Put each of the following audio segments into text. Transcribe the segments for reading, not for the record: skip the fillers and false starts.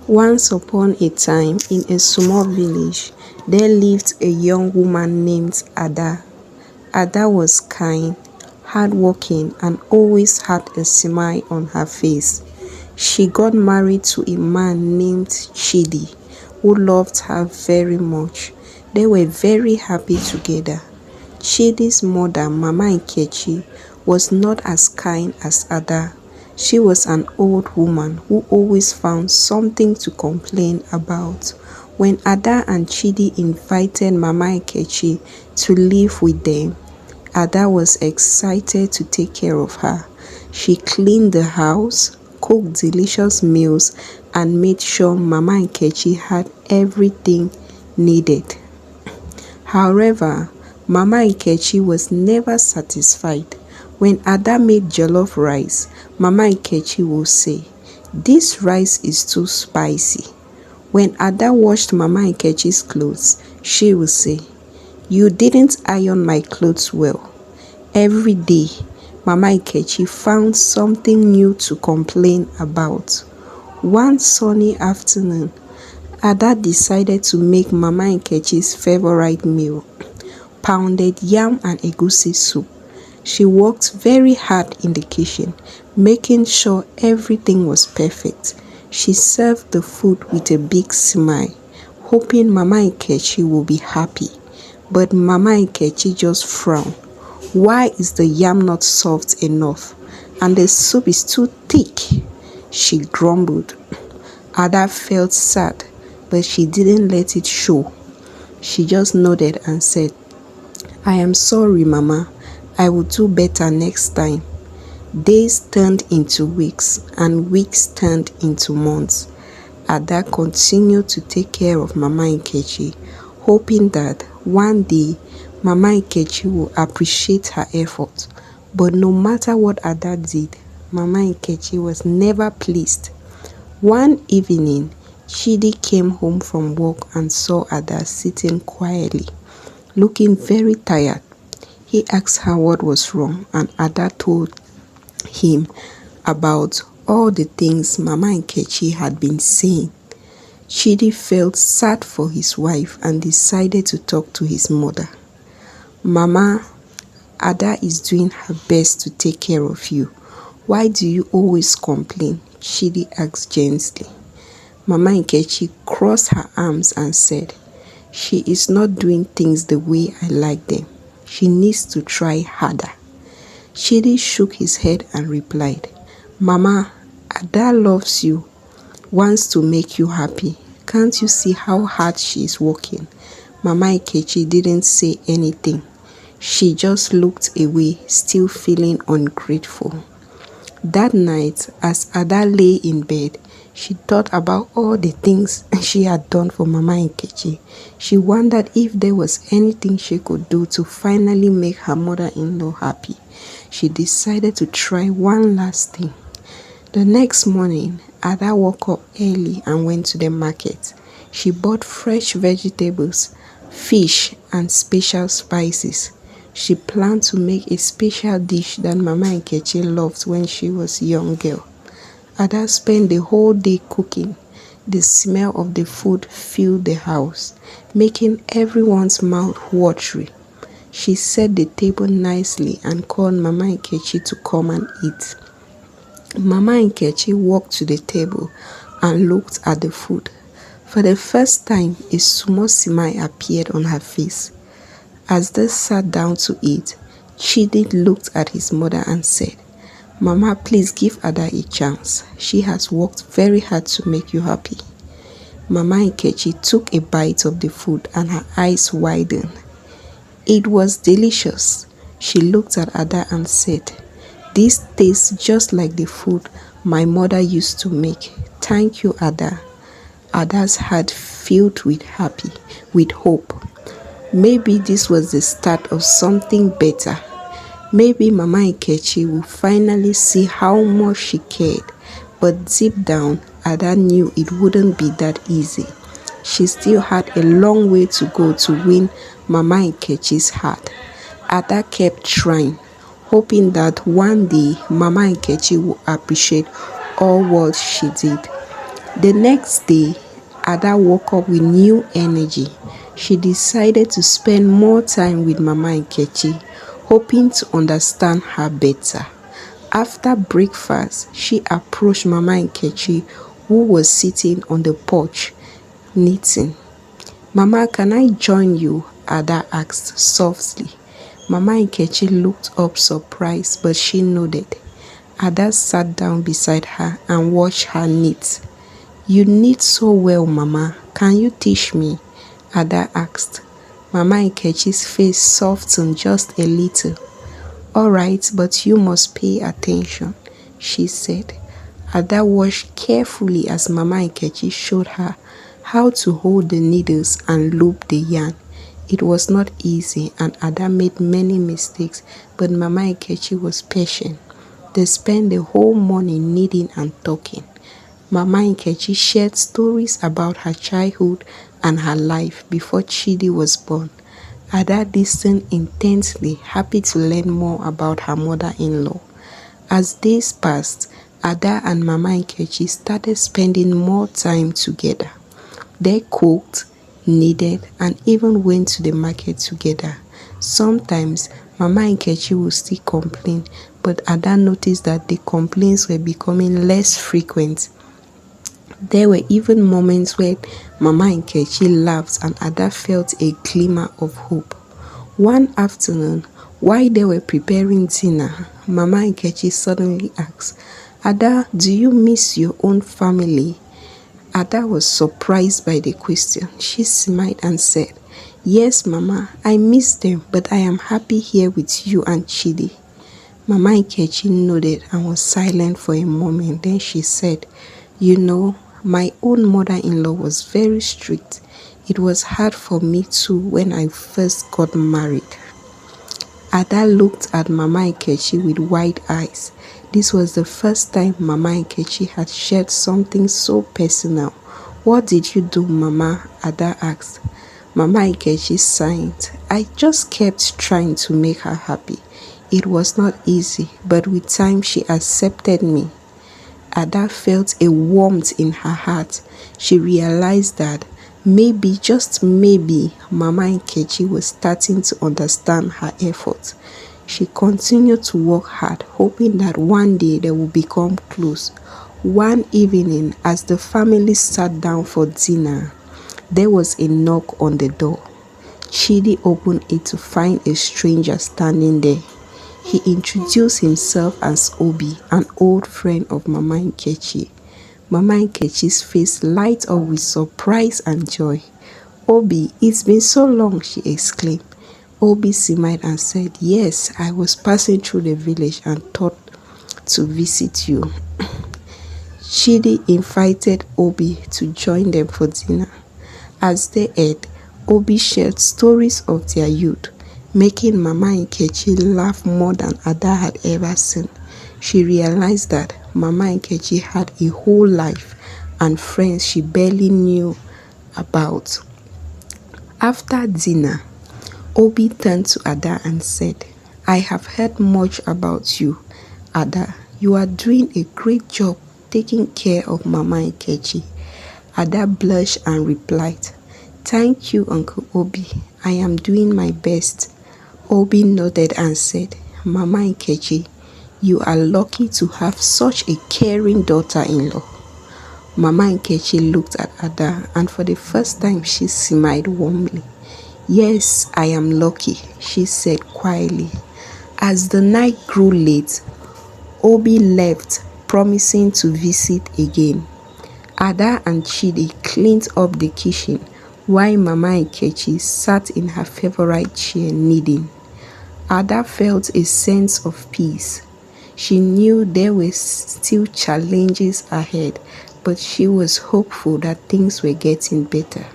Once upon a time, in a small village, there lived a young woman named Ada. Ada was kind, hardworking, and always had a smile on her face. She got married to a man named Chidy, who loved her very much. They were very happy together. Chidi's mother, Mama Nkechi, was not as kind as Ada. She was an old woman who always found something to complain about. When Ada and Chidi invited Mama Nkechi to live with them, Ada was excited to take care of her. She cleaned the house, cooked delicious meals, and made sure Mama Nkechi had everything needed. However, Mama Nkechi was never satisfied. When Ada made jollof rice, Mama Nkechi would say, "This rice is too spicy." When Ada washed Mama Nkechi's clothes, she would say, "You didn't iron my clothes well." Every day, Mama Nkechi found something new to complain about. One sunny afternoon, Ada decided to make Mama Nkechi's favorite meal, pounded yam and egusi soup. She worked very hard in the kitchen, making sure everything was perfect. She served the food with a big smile, hoping Mama Nkechi would be happy. But Mama Nkechi just frowned. "Why is the yam not soft enough? And the soup is too thick," she grumbled. Ada felt sad, but she didn't let it show. She just nodded and said, "I am sorry, Mama. I will do better next time." Days turned into weeks, and weeks turned into months. Ada continued to take care of Mama Nkechi, hoping that one day Mama Nkechi will appreciate her effort. But no matter what Ada did, Mama Nkechi was never pleased. One evening, Chidy came home from work and saw Ada sitting quietly, looking very tired. He asked her what was wrong, and Ada told him about all the things Mama Nkechi had been saying. Chidy felt sad for his wife and decided to talk to his mother. "Mama, Ada is doing her best to take care of you. Why do you always complain?" Chidy asked gently. Mama Nkechi crossed her arms and said, "She is not doing things the way I like them. She needs to try harder." Chidy shook his head and replied, "Mama, Ada loves you, wants to make you happy. Can't you see how hard she is working?" Mama Nkechi didn't say anything. She just looked away, still feeling ungrateful. That night, as Ada lay in bed, she thought about all the things she had done for Mama Nkechi. She wondered if there was anything she could do to finally make her mother-in-law happy. She decided to try one last thing. The next morning, Ada woke up early and went to the market. She bought fresh vegetables, fish, and special spices. She planned to make a special dish that Mama Nkechi loved when she was a young girl. Ada spent the whole day cooking. The smell of the food filled the house, making everyone's mouth watery. She set the table nicely and called Mama Nkechi to come and eat. Mama Nkechi walked to the table and looked at the food. For the first time, a small smile appeared on her face. As they sat down to eat, Chidy looked at his mother and said, "Mama, please give Ada a chance. She has worked very hard to make you happy." Mama Nkechi took a bite of the food and her eyes widened. It was delicious. She looked at Ada and said, "This tastes just like the food my mother used to make. Thank you, Ada." Ada's heart filled with hope. Maybe this was the start of something better. Maybe Mama Nkechi would finally see how much she cared. But deep down, Ada knew it wouldn't be that easy. She still had a long way to go to win Mama Nkechi's heart. Ada kept trying, hoping that one day Mama Nkechi would appreciate all what she did. The next day, Ada woke up with new energy. She decided to spend more time with Mama Nkechi, hoping to understand her better. After breakfast, she approached Mama Nkechi, who was sitting on the porch knitting. "Mama, can I join you?" Ada asked softly. Mama Nkechi looked up surprised, but she nodded. Ada sat down beside her and watched her knit. "You knit so well, Mama. Can you teach me?" Ada asked. Mama Nkechi's face softened just a little. "All right, but you must pay attention," she said. Ada watched carefully as Mama Nkechi showed her how to hold the needles and loop the yarn. It was not easy and Ada made many mistakes, but Mama Nkechi was patient. They spent the whole morning knitting and talking. Mama Nkechi shared stories about her childhood and her life before Chidy was born. Ada listened intently, happy to learn more about her mother-in-law. As days passed, Ada and Mama Nkechi started spending more time together. They cooked, knitted, and even went to the market together. Sometimes, Mama Nkechi would still complain, but Ada noticed that the complaints were becoming less frequent. There were even moments where Mama Nkechi laughed and Ada felt a glimmer of hope. One afternoon, while they were preparing dinner, Mama Nkechi suddenly asked, "Ada, do you miss your own family?" Ada was surprised by the question. She smiled and said, "Yes, Mama, I miss them, but I am happy here with you and Chidy." Mama Nkechi nodded and was silent for a moment. Then she said, "You know, my own mother-in-law was very strict. It was hard for me too when I first got married." Ada looked at Mama Nkechi with wide eyes. This was the first time Mama Nkechi had shared something so personal. "What did you do, Mama?" Ada asked. Mama Nkechi sighed. "I just kept trying to make her happy. It was not easy, but with time she accepted me." Ada felt a warmth in her heart. She realized that maybe, just maybe, Mama Nkechi was starting to understand her efforts. She continued to work hard, hoping that one day they would become close. One evening, as the family sat down for dinner, there was a knock on the door. Chidy opened it to find a stranger standing there. He introduced himself as Obi, an old friend of Mama Nkechi. Mama Nkechi's face lighted up with surprise and joy. "Obi, it's been so long," she exclaimed. Obi smiled and said, "Yes, I was passing through the village and thought to visit you." Chidy invited Obi to join them for dinner. As they ate, Obi shared stories of their youth, making Mama Nkechi laugh more than Ada had ever seen. She realized that Mama Nkechi had a whole life and friends she barely knew about. After dinner, Obi turned to Ada and said, "I have heard much about you, Ada. You are doing a great job taking care of Mama Nkechi." Ada blushed and replied, "Thank you, Uncle Obi. I am doing my best." Obi nodded and said, "Mama Nkechi, you are lucky to have such a caring daughter-in-law." Mama Nkechi looked at Ada and for the first time she smiled warmly. "Yes, I am lucky," she said quietly. As the night grew late, Obi left, promising to visit again. Ada and Chidy cleaned up the kitchen while Mama Nkechi sat in her favorite chair knitting. Ada felt a sense of peace. She knew there were still challenges ahead, but she was hopeful that things were getting better.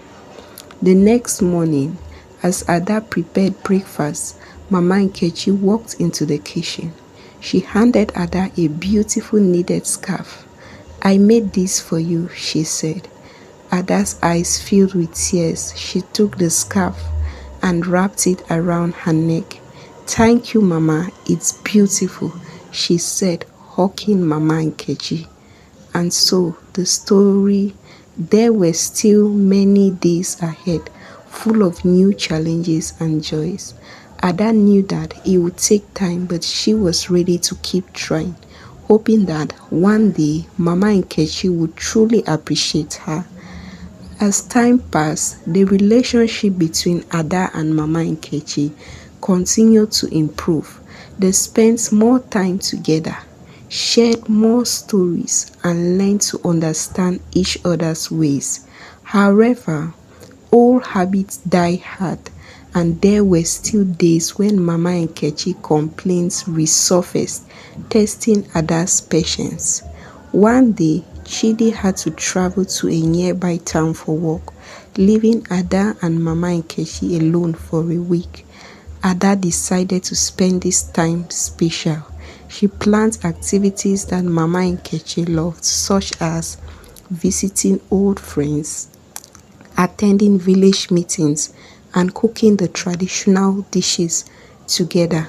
The next morning, as Ada prepared breakfast, Mama Nkechi walked into the kitchen. She handed Ada a beautiful knitted scarf. "I made this for you," she said. Ada's eyes filled with tears. She took the scarf and wrapped it around her neck. "Thank you, Mama. It's beautiful," she said, hugging Mama Nkechi. And so the story, there were still many days ahead, full of new challenges and joys. Ada knew that it would take time, but she was ready to keep trying, hoping that one day Mama Nkechi would truly appreciate her. As time passed, the relationship between Ada and Mama Nkechi continued to improve. They spent more time together, shared more stories, and learned to understand each other's ways. However, old habits die hard, and there were still days when Mama Nkechi complaints resurfaced, testing Ada's patience. One day, Chidy had to travel to a nearby town for work, leaving Ada and Mama Nkechi alone for a week. Ada decided to spend this time special. She planned activities that Mama Nkechi loved, such as visiting old friends, attending village meetings, and cooking the traditional dishes together.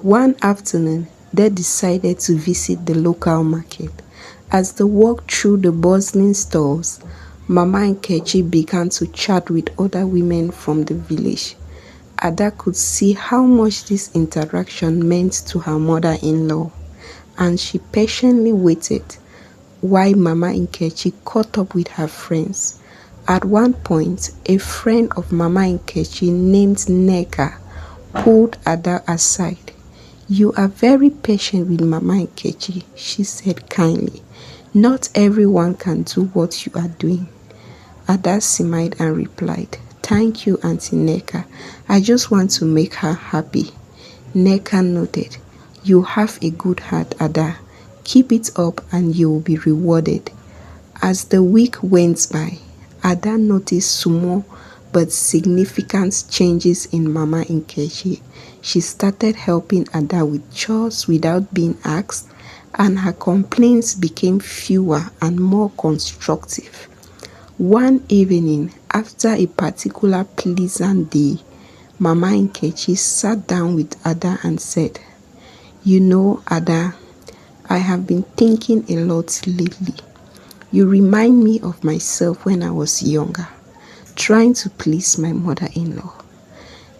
One afternoon, they decided to visit the local market. As they walked through the bustling stalls, Mama Nkechi began to chat with other women from the village. Ada could see how much this interaction meant to her mother-in-law, and she patiently waited while Mama Nkechi caught up with her friends. At one point, a friend of Mama Nkechi named Neka pulled Ada aside. "You are very patient with Mama Nkechi," she said kindly. "Not everyone can do what you are doing." Ada smiled and replied, "Thank you, Auntie Neka. I just want to make her happy." Neka nodded. "You have a good heart, Ada. Keep it up and you will be rewarded." As the week went by, Ada noticed small but significant changes in Mama Nkechi. She started helping Ada with chores without being asked, and her complaints became fewer and more constructive. One evening, after a particular pleasant day, Mama Nkechi sat down with Ada and said, "You know, Ada, I have been thinking a lot lately. You remind me of myself when I was younger, trying to please my mother-in-law."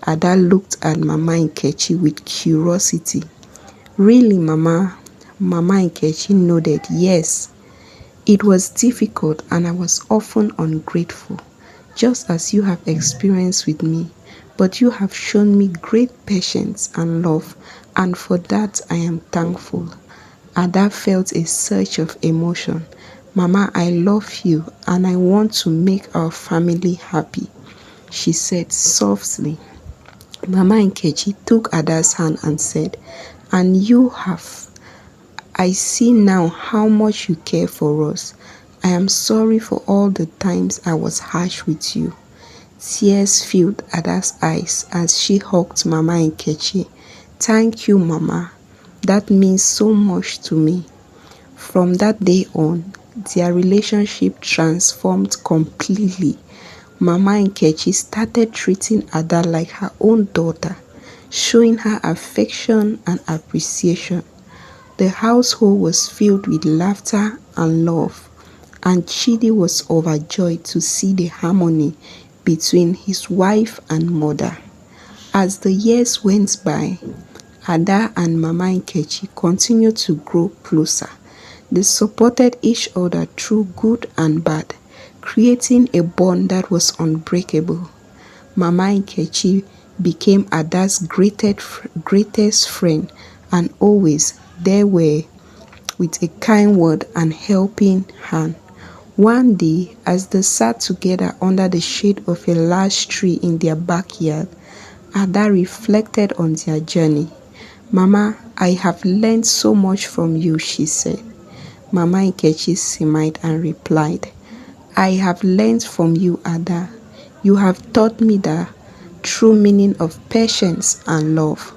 Ada looked at Mama Nkechi with curiosity. "Really, Mama?" Mama Nkechi nodded. "Yes. It was difficult and I was often ungrateful, just as you have experienced with me. But you have shown me great patience and love, and for that I am thankful." Ada felt a surge of emotion. "Mama, I love you and I want to make our family happy," she said softly. Mama Nkechi took Ada's hand and said, "And you have. I see now how much you care for us. I am sorry for all the times I was harsh with you." Tears filled Ada's eyes as she hugged Mama Nkechi. "Thank you, Mama. That means so much to me." From that day on, their relationship transformed completely. Mama Nkechi started treating Ada like her own daughter, showing her affection and appreciation. The household was filled with laughter and love, and Chidy was overjoyed to see the harmony between his wife and mother. As the years went by, Ada and Mama Nkechi continued to grow closer. They supported each other through good and bad, creating a bond that was unbreakable. Mama Nkechi became Ada's greatest friend and always there were with a kind word and helping hand. One day, as they sat together under the shade of a large tree in their backyard, Ada reflected on their journey. "Mama, I have learned so much from you," she said. Mama Nkechi smiled and replied, "I have learned from you, Ada. You have taught me the true meaning of patience and love."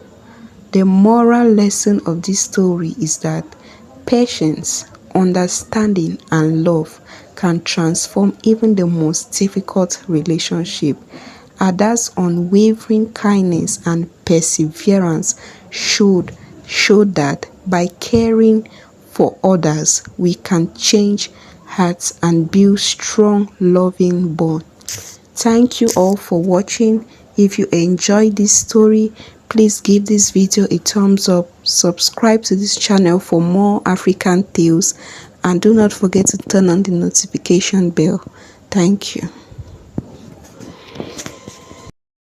The moral lesson of this story is that patience, understanding, and love can transform even the most difficult relationship. Ada's unwavering kindness and perseverance showed that by caring for others, we can change hearts and build strong, loving bond. Thank you all for watching. If you enjoyed this story, please give this video a thumbs up, subscribe to this channel for more African tales, and do not forget to turn on the notification bell. Thank you.